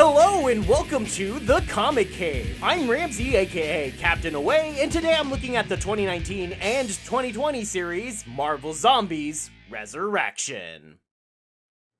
Hello and welcome to The Comic Cave. I'm Ramsey, aka Captain Away, and today I'm looking at the 2019 and 2020 series, Marvel Zombies Resurrection.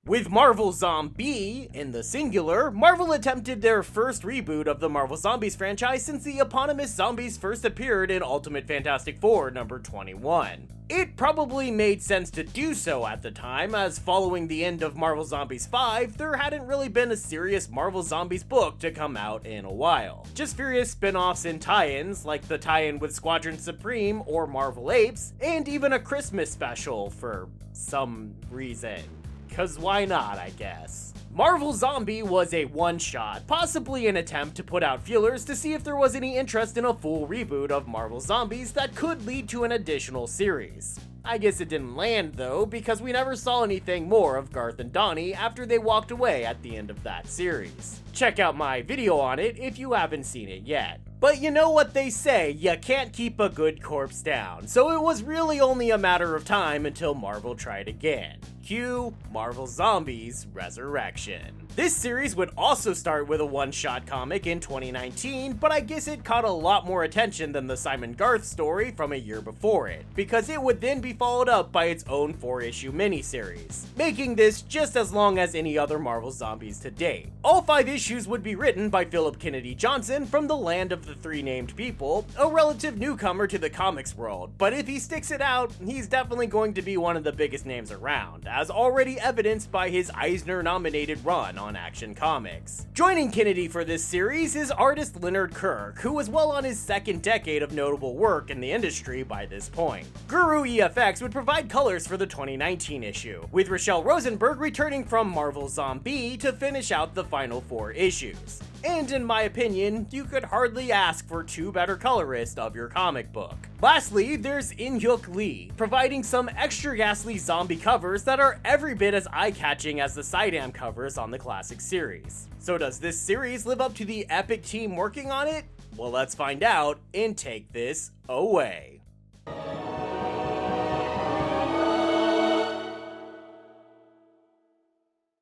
With Marvel Zombie in the singular, Marvel attempted their first reboot of the Marvel Zombies franchise since the eponymous zombies first appeared in Ultimate Fantastic Four number 21. It probably made sense to do so at the time, as following the end of Marvel Zombies 5, there hadn't really been a serious Marvel Zombies book to come out in a while. Just various spin-offs and tie-ins, like the tie-in with Squadron Supreme or Marvel Apes, and even a Christmas special for some reason. 'Cause why not, I guess. Marvel Zombie was a one-shot, possibly an attempt to put out feelers to see if there was any interest in a full reboot of Marvel Zombies that could lead to an additional series. I guess it didn't land though, because we never saw anything more of Garth and Donnie after they walked away at the end of that series. Check out my video on it if you haven't seen it yet. But you know what they say, you can't keep a good corpse down, so it was really only a matter of time until Marvel tried again. Cue Marvel Zombies Resurrection. This series would also start with a one-shot comic in 2019, but I guess it caught a lot more attention than the Simon Garth story from a year before it, because it would then be followed up by its own 4-issue miniseries, making this just as long as any other Marvel Zombies to date. All 5 issues would be written by Philip Kennedy Johnson from the land of the Three Named People, a relative newcomer to the comics world, but if he sticks it out, he's definitely going to be one of the biggest names around, as already evidenced by his Eisner-nominated run on Action Comics. Joining Kennedy for this series is artist Leonard Kirk, who was well on his second decade of notable work in the industry by this point. Guru EFX would provide colors for the 2019 issue, with Rochelle Rosenberg returning from Marvel Zombie to finish out the final 4 issues. And in my opinion, you could hardly ask for 2 better colorists of your comic book. Lastly, there's In-hyuk Lee, providing some extra ghastly zombie covers that are every bit as eye-catching as the Sidam covers on the classic series. So does this series live up to the epic team working on it? Well, let's find out and take this away.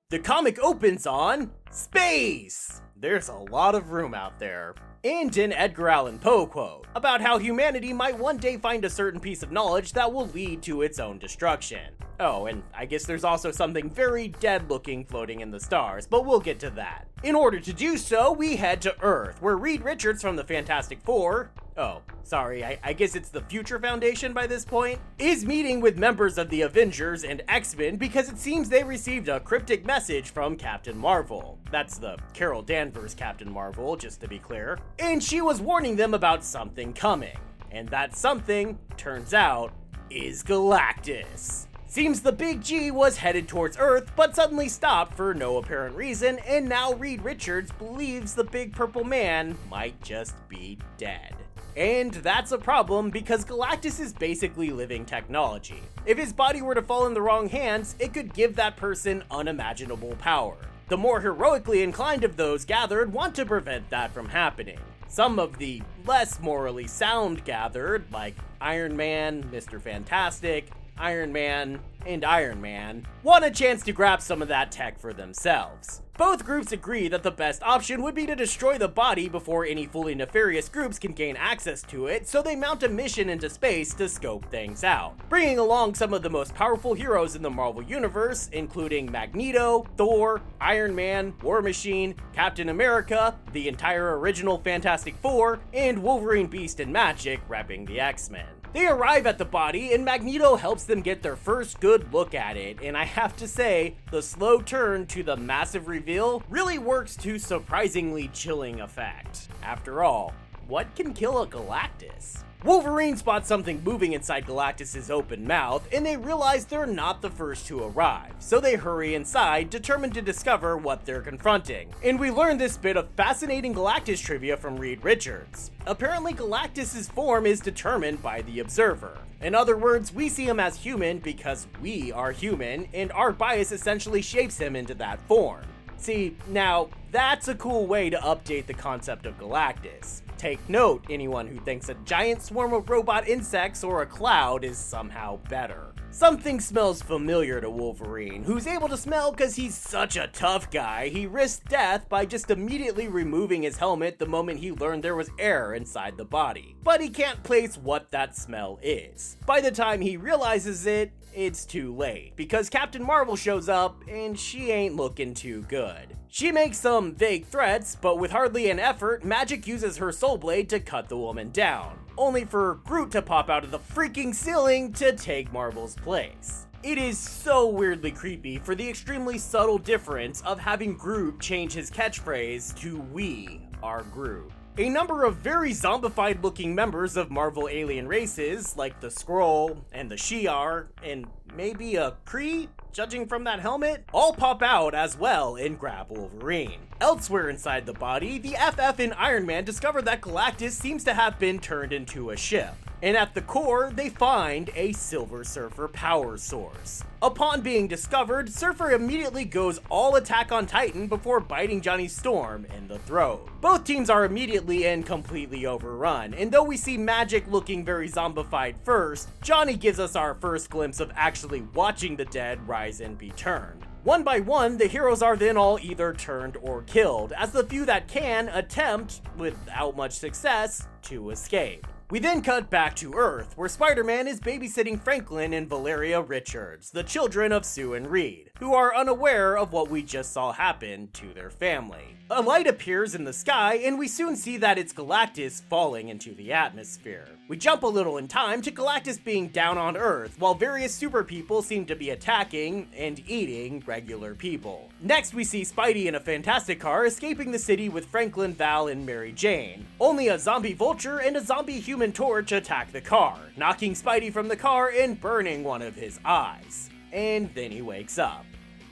The comic opens on space! There's a lot of room out there. And an Edgar Allan Poe quote about how humanity might one day find a certain piece of knowledge that will lead to its own destruction. Oh, and I guess there's also something very dead looking floating in the stars, but we'll get to that. In order to do so, we head to Earth, where Reed Richards from the Fantastic Four, I guess it's the Future Foundation by this point, is meeting with members of the Avengers and X-Men because it seems they received a cryptic message from Captain Marvel. That's the Carol Danvers Captain Marvel, just to be clear. And she was warning them about something coming. And that something, turns out, is Galactus. Seems the Big G was headed towards Earth, but suddenly stopped for no apparent reason, and now Reed Richards believes the Big Purple Man might just be dead. And that's a problem because Galactus is basically living technology. If his body were to fall in the wrong hands, it could give that person unimaginable power. The more heroically inclined of those gathered want to prevent that from happening. Some of the less morally sound gathered, like Iron Man, Mr. Fantastic, Iron Man, and Iron Man, want a chance to grab some of that tech for themselves. Both groups agree that the best option would be to destroy the body before any fully nefarious groups can gain access to it, so they mount a mission into space to scope things out, bringing along some of the most powerful heroes in the Marvel Universe, including Magneto, Thor, Iron Man, War Machine, Captain America, the entire original Fantastic Four, and Wolverine, Beast, and Magic repping the X-Men. They arrive at the body, and Magneto helps them get their first good look at it, and I have to say, the slow turn to the massive reveal really works to surprisingly chilling effect. After all, what can kill a Galactus? Wolverine spots something moving inside Galactus' open mouth, and they realize they're not the first to arrive, so they hurry inside, determined to discover what they're confronting. And we learn this bit of fascinating Galactus trivia from Reed Richards. Apparently Galactus' form is determined by the observer. In other words, we see him as human because we are human, and our bias essentially shapes him into that form. See, now, that's a cool way to update the concept of Galactus. Take note, anyone who thinks a giant swarm of robot insects or a cloud is somehow better. Something smells familiar to Wolverine, who's able to smell because he's such a tough guy. He risked death by just immediately removing his helmet the moment he learned there was air inside the body. But he can't place what that smell is. By the time he realizes it, it's too late, because Captain Marvel shows up and she ain't looking too good. She makes some vague threats, but with hardly an effort, Magic uses her soul blade to cut the woman down, only for Groot to pop out of the freaking ceiling to take Marvel's place. It is so weirdly creepy for the extremely subtle difference of having Groot change his catchphrase to "We are Groot." A number of very zombified looking members of Marvel alien races, like the Skrull and the Shi'ar, and maybe a Kree, judging from that helmet, all pop out as well and grab Wolverine. Elsewhere inside the body, the FF and Iron Man discover that Galactus seems to have been turned into a ship. And at the core, they find a Silver Surfer power source. Upon being discovered, Surfer immediately goes all attack on Titan before biting Johnny Storm in the throat. Both teams are immediately and completely overrun, and though we see Magic looking very zombified first, Johnny gives us our first glimpse of actually watching the dead rise and be turned. One by one, the heroes are then all either turned or killed, as the few that can attempt, without much success, to escape. We then cut back to Earth, where Spider-Man is babysitting Franklin and Valeria Richards, the children of Sue and Reed, who are unaware of what we just saw happen to their family. A light appears in the sky, and we soon see that it's Galactus falling into the atmosphere. We jump a little in time to Galactus being down on Earth, while various super people seem to be attacking and eating regular people. Next, we see Spidey in a Fantastic car escaping the city with Franklin, Val, and Mary Jane. Only a zombie Vulture and a zombie Human Torch attack the car, knocking Spidey from the car and burning one of his eyes. And then he wakes up.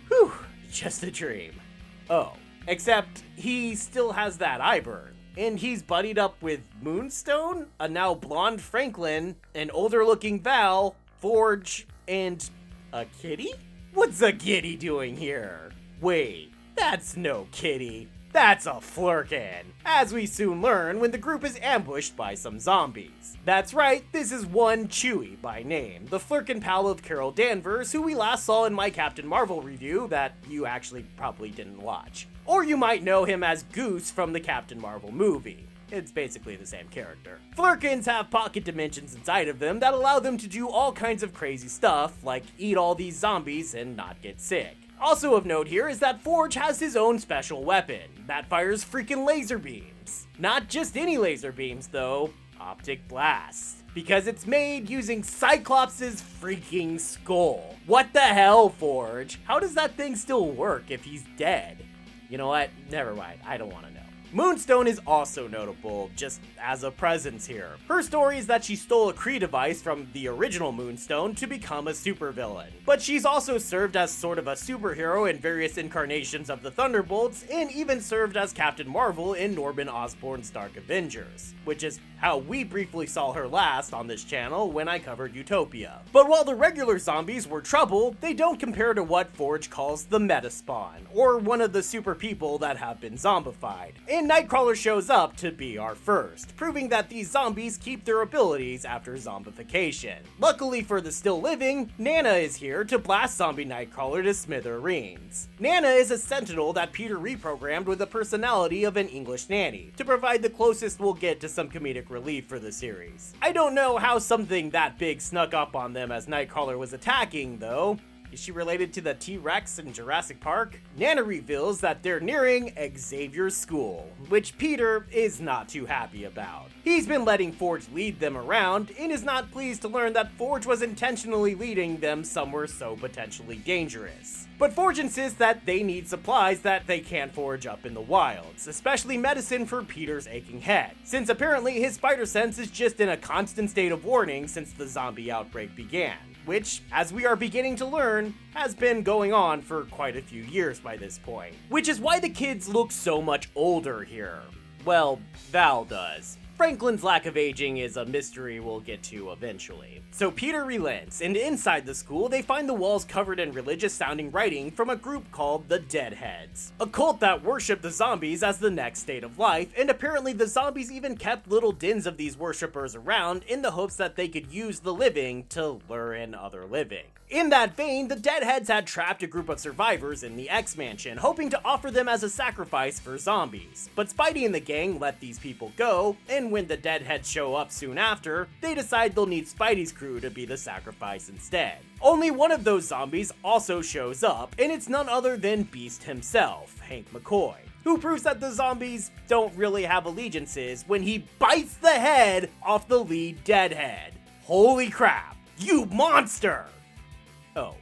Whew, just a dream. Oh, except he still has that eye burn. And he's buddied up with Moonstone, a now blonde Franklin, an older looking Val, Forge, and a kitty? What's a kitty doing here? Wait, that's no kitty. That's a Flurkin, as we soon learn when the group is ambushed by some zombies. That's right, this is one Chewie by name, the Flurkin pal of Carol Danvers, who we last saw in my Captain Marvel review that you actually probably didn't watch. Or you might know him as Goose from the Captain Marvel movie. It's basically the same character. Flurkins have pocket dimensions inside of them that allow them to do all kinds of crazy stuff, like eat all these zombies and not get sick. Also of note here is that Forge has his own special weapon that fires freaking laser beams. Not just any laser beams though, optic blasts. Because it's made using Cyclops' freaking skull. What the hell, Forge? How does that thing still work if he's dead? You know what? Never mind, I don't want to know. Moonstone is also notable, just as a presence here. Her story is that she stole a Kree device from the original Moonstone to become a supervillain. But she's also served as sort of a superhero in various incarnations of the Thunderbolts, and even served as Captain Marvel in Norman Osborn's Dark Avengers, which is how we briefly saw her last on this channel when I covered Utopia. But while the regular zombies were trouble, they don't compare to what Forge calls the Metaspawn, or one of the super people that have been zombified. And Nightcrawler shows up to be our first, proving that these zombies keep their abilities after zombification. Luckily for the still living, Nana is here to blast zombie Nightcrawler to smithereens. Nana is a sentinel that Peter reprogrammed with the personality of an English nanny, to provide the closest we'll get to some comedic relief for the series. I don't know how something that big snuck up on them as Nightcrawler was attacking, though. Is she related to the T-Rex in Jurassic Park? Nana reveals that they're nearing Xavier's school, which Peter is not too happy about. He's been letting Forge lead them around, and is not pleased to learn that Forge was intentionally leading them somewhere so potentially dangerous. But Forge insists that they need supplies that they can't forage up in the wilds, especially medicine for Peter's aching head, since apparently his spider sense is just in a constant state of warning since the zombie outbreak began, which, as we are beginning to learn, has been going on for quite a few years by this point. Which is why the kids look so much older here. Well, Val does. Franklin's lack of aging is a mystery we'll get to eventually. So Peter relents, and inside the school they find the walls covered in religious-sounding writing from a group called the Deadheads, a cult that worship the zombies as the next state of life, and apparently the zombies even kept little dens of these worshippers around in the hopes that they could use the living to lure in other living. In that vein, the Deadheads had trapped a group of survivors in the X-Mansion, hoping to offer them as a sacrifice for zombies. But Spidey and the gang let these people go, and when the Deadheads show up soon after, they decide they'll need Spidey's crew to be the sacrifice instead. Only one of those zombies also shows up, and it's none other than Beast himself, Hank McCoy, who proves that the zombies don't really have allegiances when he bites the head off the lead Deadhead. Holy crap, you monster! Oh,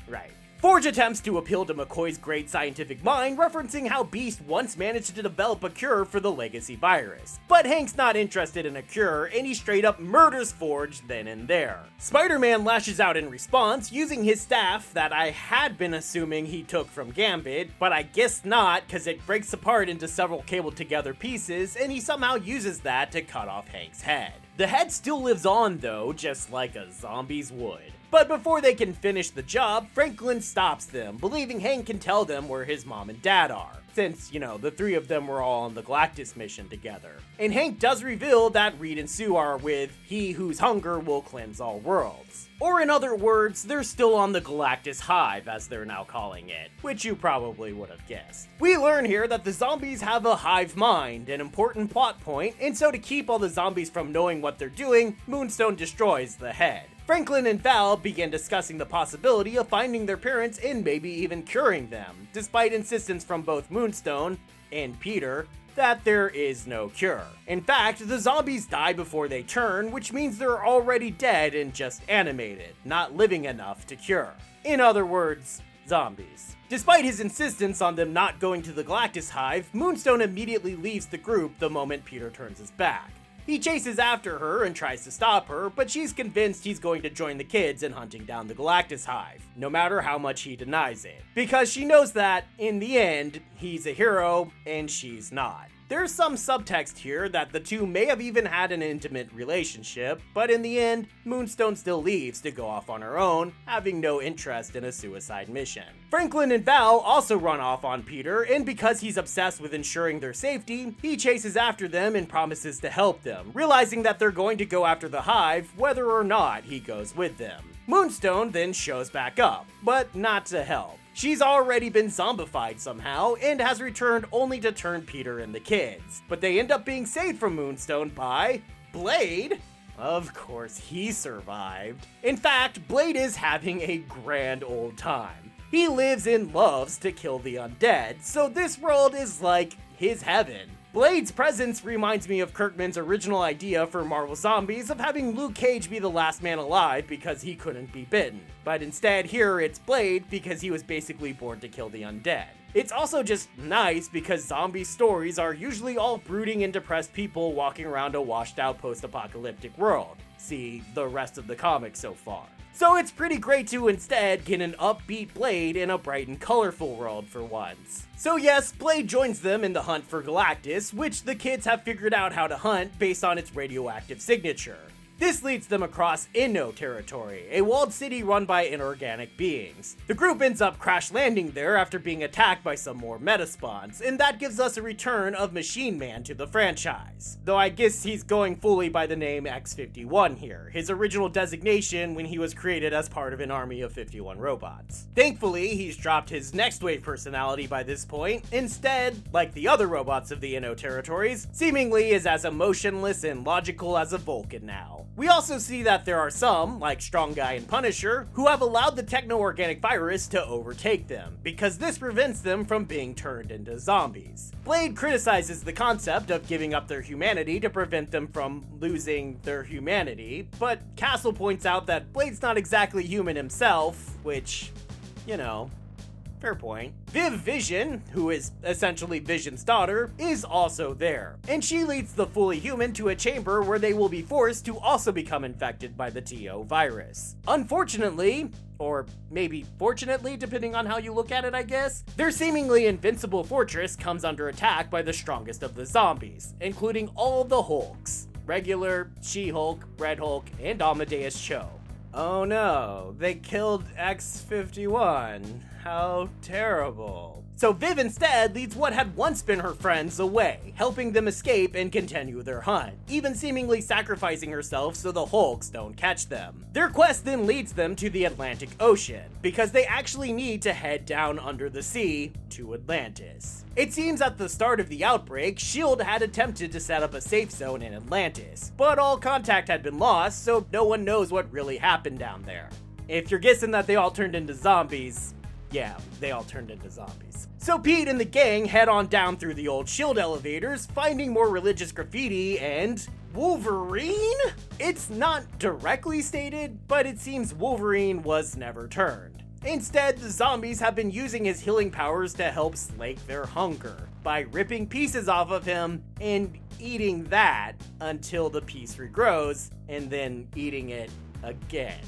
right. Forge attempts to appeal to McCoy's great scientific mind, referencing how Beast once managed to develop a cure for the legacy virus. But Hank's not interested in a cure, and he straight up murders Forge then and there. Spider-Man lashes out in response, using his staff that I had been assuming he took from Gambit, but I guess not, cause it breaks apart into several cabled together pieces, and he somehow uses that to cut off Hank's head. The head still lives on though, just like a zombie's would. But before they can finish the job, Franklin stops them, believing Hank can tell them where his mom and dad are, since, the three of them were all on the Galactus mission together. And Hank does reveal that Reed and Sue are with He Whose Hunger Will Cleanse All Worlds. Or in other words, they're still on the Galactus Hive, as they're now calling it, which you probably would have guessed. We learn here that the zombies have a hive mind, an important plot point, and so to keep all the zombies from knowing what they're doing, Moonstone destroys the head. Franklin and Val begin discussing the possibility of finding their parents and maybe even curing them, despite insistence from both Moonstone and Peter that there is no cure. In fact, the zombies die before they turn, which means they're already dead and just animated, not living enough to cure. In other words, zombies. Despite his insistence on them not going to the Galactus Hive, Moonstone immediately leaves the group the moment Peter turns his back. He chases after her and tries to stop her, but she's convinced he's going to join the kids in hunting down the Galactus Hive, no matter how much he denies it. Because she knows that, in the end, he's a hero and she's not. There's some subtext here that the two may have even had an intimate relationship, but in the end, Moonstone still leaves to go off on her own, having no interest in a suicide mission. Franklin and Val also run off on Peter, and because he's obsessed with ensuring their safety, he chases after them and promises to help them, realizing that they're going to go after the Hive, whether or not he goes with them. Moonstone then shows back up, but not to help. She's already been zombified somehow, and has returned only to turn Peter and the kids. But they end up being saved from Moonstone by Blade. Of course, he survived. In fact, Blade is having a grand old time. He lives and loves to kill the undead, so this world is like his heaven. Blade's presence reminds me of Kirkman's original idea for Marvel Zombies of having Luke Cage be the last man alive because he couldn't be bitten. But instead here it's Blade because he was basically born to kill the undead. It's also just nice because zombie stories are usually all brooding and depressed people walking around a washed out post-apocalyptic world. See the rest of the comics so far. So it's pretty great to instead get an upbeat Blade in a bright and colorful world for once. So yes, Blade joins them in the hunt for Galactus, which the kids have figured out how to hunt based on its radioactive signature. This leads them across Inno territory, a walled city run by inorganic beings. The group ends up crash landing there after being attacked by some more metaspawns, and that gives us a return of Machine Man to the franchise. Though I guess he's going fully by the name X-51 here, his original designation when he was created as part of an army of 51 robots. Thankfully, he's dropped his next wave personality by this point. Instead, like the other robots of the Inno territories, seemingly is as emotionless and logical as a Vulcan now. We also see that there are some, like Strong Guy and Punisher, who have allowed the techno-organic virus to overtake them, because this prevents them from being turned into zombies. Blade criticizes the concept of giving up their humanity to prevent them from losing their humanity, but Castle points out that Blade's not exactly human himself, which, fair point. Vision, who is essentially Vision's daughter, is also there, and she leads the fully human to a chamber where they will be forced to also become infected by the TO virus. Unfortunately, or maybe fortunately, depending on how you look at it, I guess, their seemingly invincible fortress comes under attack by the strongest of the zombies, including all the Hulks. Regular, She-Hulk, Red Hulk, and Amadeus Cho. Oh no, they killed X-51. How terrible. So Viv instead leads what had once been her friends away, helping them escape and continue their hunt, even seemingly sacrificing herself so the Hulks don't catch them. Their quest then leads them to the Atlantic Ocean, because they actually need to head down under the sea to Atlantis. It seems at the start of the outbreak, S.H.I.E.L.D. had attempted to set up a safe zone in Atlantis, but all contact had been lost, so no one knows what really happened down there. If you're guessing that they all turned into zombies, yeah, they all turned into zombies. So Pete and the gang head on down through the old S.H.I.E.L.D. elevators, finding more religious graffiti and Wolverine? It's not directly stated, but it seems Wolverine was never turned. Instead, the zombies have been using his healing powers to help slake their hunger by ripping pieces off of him and eating that until the piece regrows and then eating it again.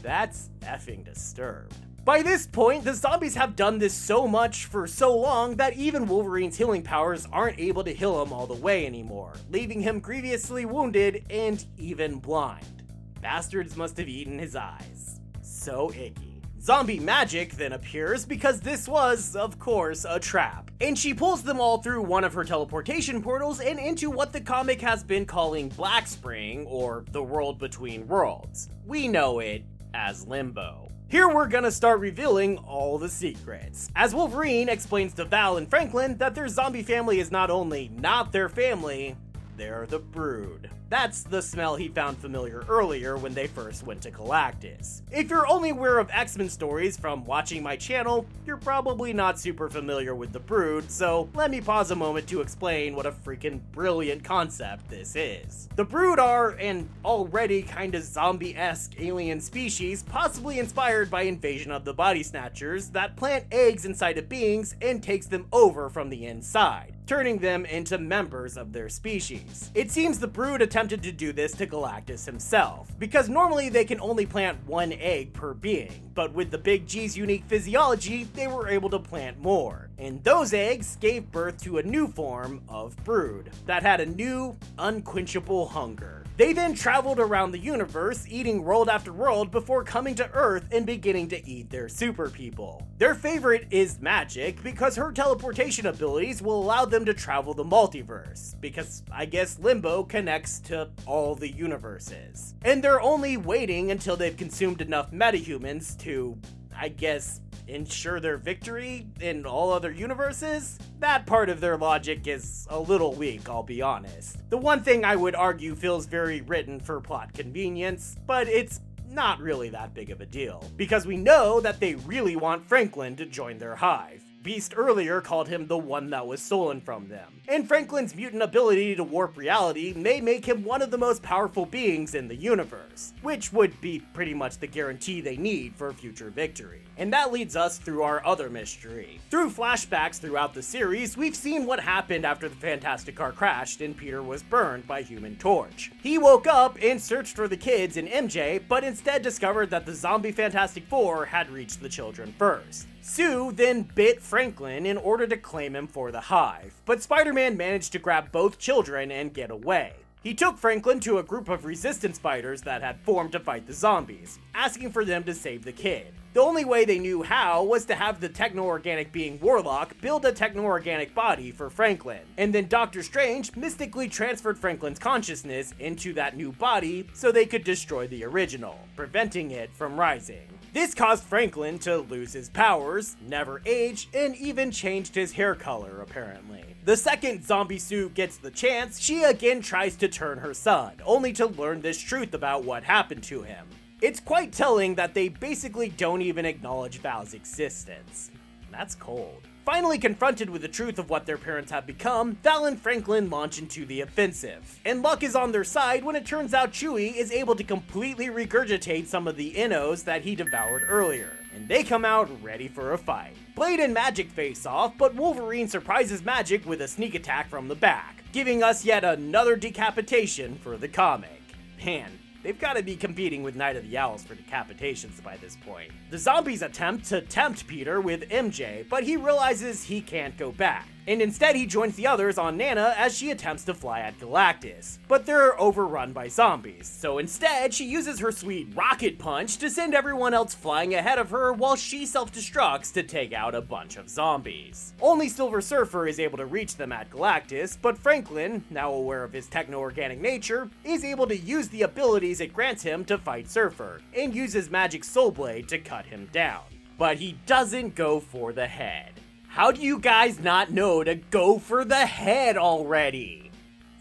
That's effing disturbed. By this point, the zombies have done this so much for so long that even Wolverine's healing powers aren't able to heal him all the way anymore, leaving him grievously wounded and even blind. Bastards must have eaten his eyes. So icky. Zombie Magic then appears because this was, of course, a trap, and she pulls them all through one of her teleportation portals and into what the comic has been calling Black Spring, or the world between worlds. We know it as Limbo. Here we're gonna start revealing all the secrets, as Wolverine explains to Val and Franklin that their zombie family is not only not their family, they're the Brood. That's the smell he found familiar earlier when they first went to Galactus. If you're only aware of X-Men stories from watching my channel, you're probably not super familiar with the Brood, so let me pause a moment to explain what a freaking brilliant concept this is. The Brood are an already kinda zombie-esque alien species, possibly inspired by Invasion of the Body Snatchers, that plant eggs inside of beings and takes them over from the inside, turning them into members of their species. It seems the Brood attempted to do this to Galactus himself, because normally they can only plant one egg per being, but with the Big G's unique physiology, they were able to plant more. And those eggs gave birth to a new form of Brood that had a new, unquenchable hunger. They then traveled around the universe, eating world after world before coming to Earth and beginning to eat their super people. Their favorite is Magic, because her teleportation abilities will allow them to travel the multiverse, because I guess Limbo connects to all the universes. And they're only waiting until they've consumed enough metahumans to, I guess, ensure their victory in all other universes? That part of their logic is a little weak, I'll be honest. The one thing I would argue feels very written for plot convenience, but it's not really that big of a deal, because we know that they really want Franklin to join their hive. Beast earlier called him the one that was stolen from them. And Franklin's mutant ability to warp reality may make him one of the most powerful beings in the universe, which would be pretty much the guarantee they need for future victory. And that leads us through our other mystery. Through flashbacks throughout the series, we've seen what happened after the Fantastic Car crashed and Peter was burned by Human Torch. He woke up and searched for the kids and MJ, but instead discovered that the zombie Fantastic Four had reached the children first. Sue then bit Franklin in order to claim him for the hive, but Spider-Man managed to grab both children and get away. He took Franklin to a group of resistance fighters that had formed to fight the zombies, asking for them to save the kid. The only way they knew how was to have the techno-organic being Warlock build a techno-organic body for Franklin, and then Doctor Strange mystically transferred Franklin's consciousness into that new body so they could destroy the original, preventing it from rising. This caused Franklin to lose his powers, never age, and even changed his hair color, apparently. The second zombie Sue gets the chance, she again tries to turn her son, only to learn this truth about what happened to him. It's quite telling that they basically don't even acknowledge Val's existence. That's cold. Finally confronted with the truth of what their parents have become, Val and Franklin launch into the offensive. And luck is on their side when it turns out Chewie is able to completely regurgitate some of the Innos that he devoured earlier, and they come out ready for a fight. Blade and Magic face off, but Wolverine surprises Magic with a sneak attack from the back, giving us yet another decapitation for the comic. Man, they've got to be competing with Night of the Owls for decapitations by this point. The zombies attempt to tempt Peter with MJ, but he realizes he can't go back. and instead he joins the others on Nana as she attempts to fly at Galactus. But they're overrun by zombies, so instead she uses her sweet rocket punch to send everyone else flying ahead of her while she self-destructs to take out a bunch of zombies. Only Silver Surfer is able to reach them at Galactus, but Franklin, now aware of his techno-organic nature, is able to use the abilities it grants him to fight Surfer, and uses Magic Soul Blade to cut him down. But he doesn't go for the head. How do you guys not know to go for the head already?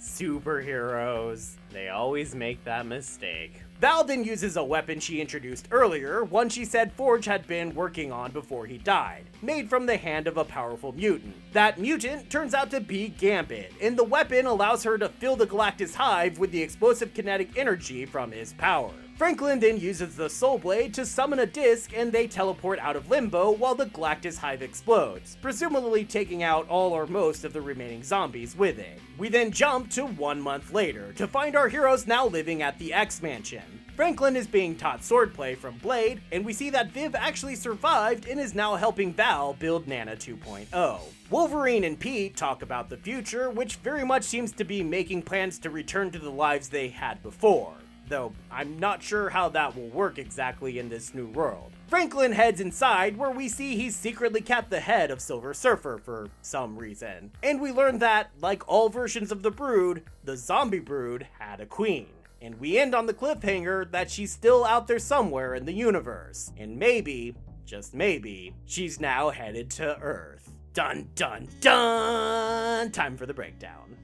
Superheroes, they always make that mistake. Val then uses a weapon she introduced earlier, one she said Forge had been working on before he died, made from the hand of a powerful mutant. That mutant turns out to be Gambit, and the weapon allows her to fill the Galactus hive with the explosive kinetic energy from his power. Franklin then uses the Soul Blade to summon a disc and they teleport out of limbo while the Galactus hive explodes, presumably taking out all or most of the remaining zombies with it. We then jump to 1 month later to find our heroes now living at the X-Mansion. Franklin is being taught swordplay from Blade, and we see that Viv actually survived and is now helping Val build Nana 2.0. Wolverine and Pete talk about the future, which very much seems to be making plans to return to the lives they had before. Though I'm not sure how that will work exactly in this new world. Franklin heads inside where we see he's secretly kept the head of Silver Surfer for some reason. And we learn that, like all versions of the Brood, the zombie Brood had a queen. And we end on the cliffhanger that she's still out there somewhere in the universe. And maybe, just maybe, she's now headed to Earth. Dun dun dun! Time for the breakdown.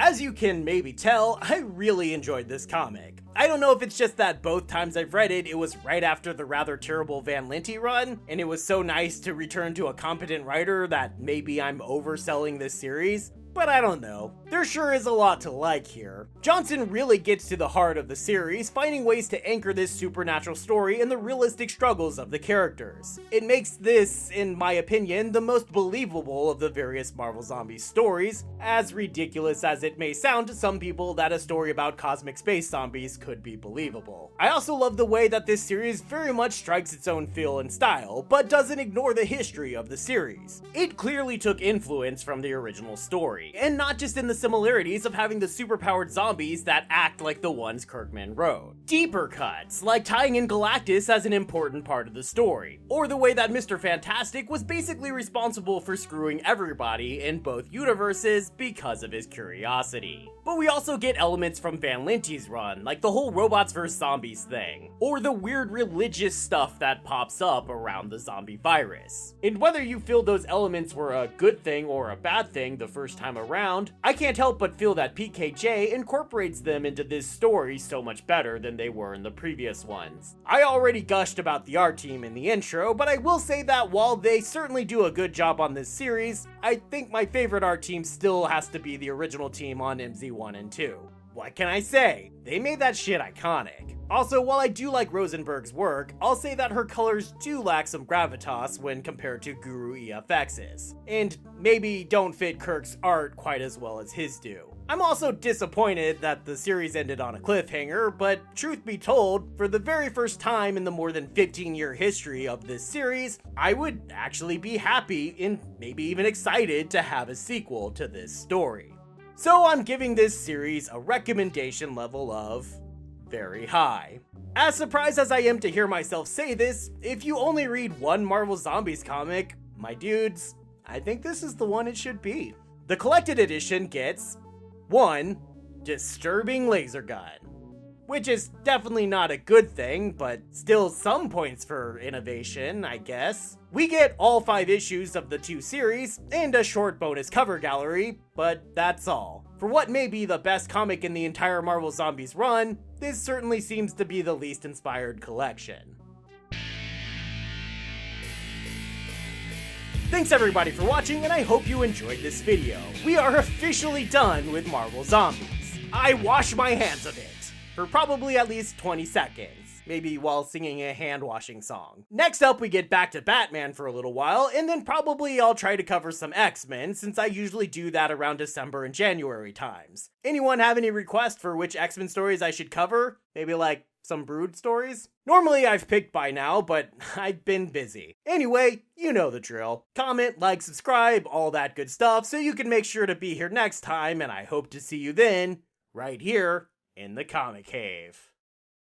As you can maybe tell, I really enjoyed this comic. I don't know if it's just that both times I've read it, it was right after the rather terrible Van Lente run, and it was so nice to return to a competent writer that maybe I'm overselling this series. But I don't know. There sure is a lot to like here. Johnson really gets to the heart of the series, finding ways to anchor this supernatural story in the realistic struggles of the characters. It makes this, in my opinion, the most believable of the various Marvel Zombies stories, as ridiculous as it may sound to some people that a story about cosmic space zombies could be believable. I also love the way that this series very much strikes its own feel and style, but doesn't ignore the history of the series. It clearly took influence from the original story. And not just in the similarities of having the superpowered zombies that act like the ones Kirkman wrote. Deeper cuts, like tying in Galactus as an important part of the story, or the way that Mr. Fantastic was basically responsible for screwing everybody in both universes because of his curiosity. But we also get elements from Van Lente's run, like the whole robots vs zombies thing, or the weird religious stuff that pops up around the zombie virus. And whether you feel those elements were a good thing or a bad thing the first time around, I can't help but feel that PKJ incorporates them into this story so much better than they were in the previous ones. I already gushed about the art team in the intro, but I will say that while they certainly do a good job on this series, I think my favorite art team still has to be the original team on MZ1 and 2. What can I say? They made that shit iconic. Also, while I do like Rosenberg's work, I'll say that her colors do lack some gravitas when compared to Guru EFX's, and maybe don't fit Kirk's art quite as well as his do. I'm also disappointed that the series ended on a cliffhanger, but truth be told, for the very first time in the more than 15-year history of this series, I would actually be happy and maybe even excited to have a sequel to this story. So I'm giving this series a recommendation level of very high. As surprised as I am to hear myself say this, if you only read one Marvel Zombies comic, my dudes, I think this is the one it should be. The collected edition gets 1 disturbing laser gun, which is definitely not a good thing, but still some points for innovation, I guess. We get all 5 issues of the 2 series, and a short bonus cover gallery, but that's all. For what may be the best comic in the entire Marvel Zombies run, this certainly seems to be the least inspired collection. Thanks everybody for watching, and I hope you enjoyed this video. We are officially done with Marvel Zombies. I wash my hands of it for probably at least 20 seconds, maybe while singing a hand-washing song. Next up, we get back to Batman for a little while, and then probably I'll try to cover some X-Men, since I usually do that around December and January times. Anyone have any requests for which X-Men stories I should cover? Maybe like some Brood stories? Normally I've picked by now, but I've been busy. Anyway, you know the drill. Comment, like, subscribe, all that good stuff, so you can make sure to be here next time, and I hope to see you then, right here in the Comic Cave.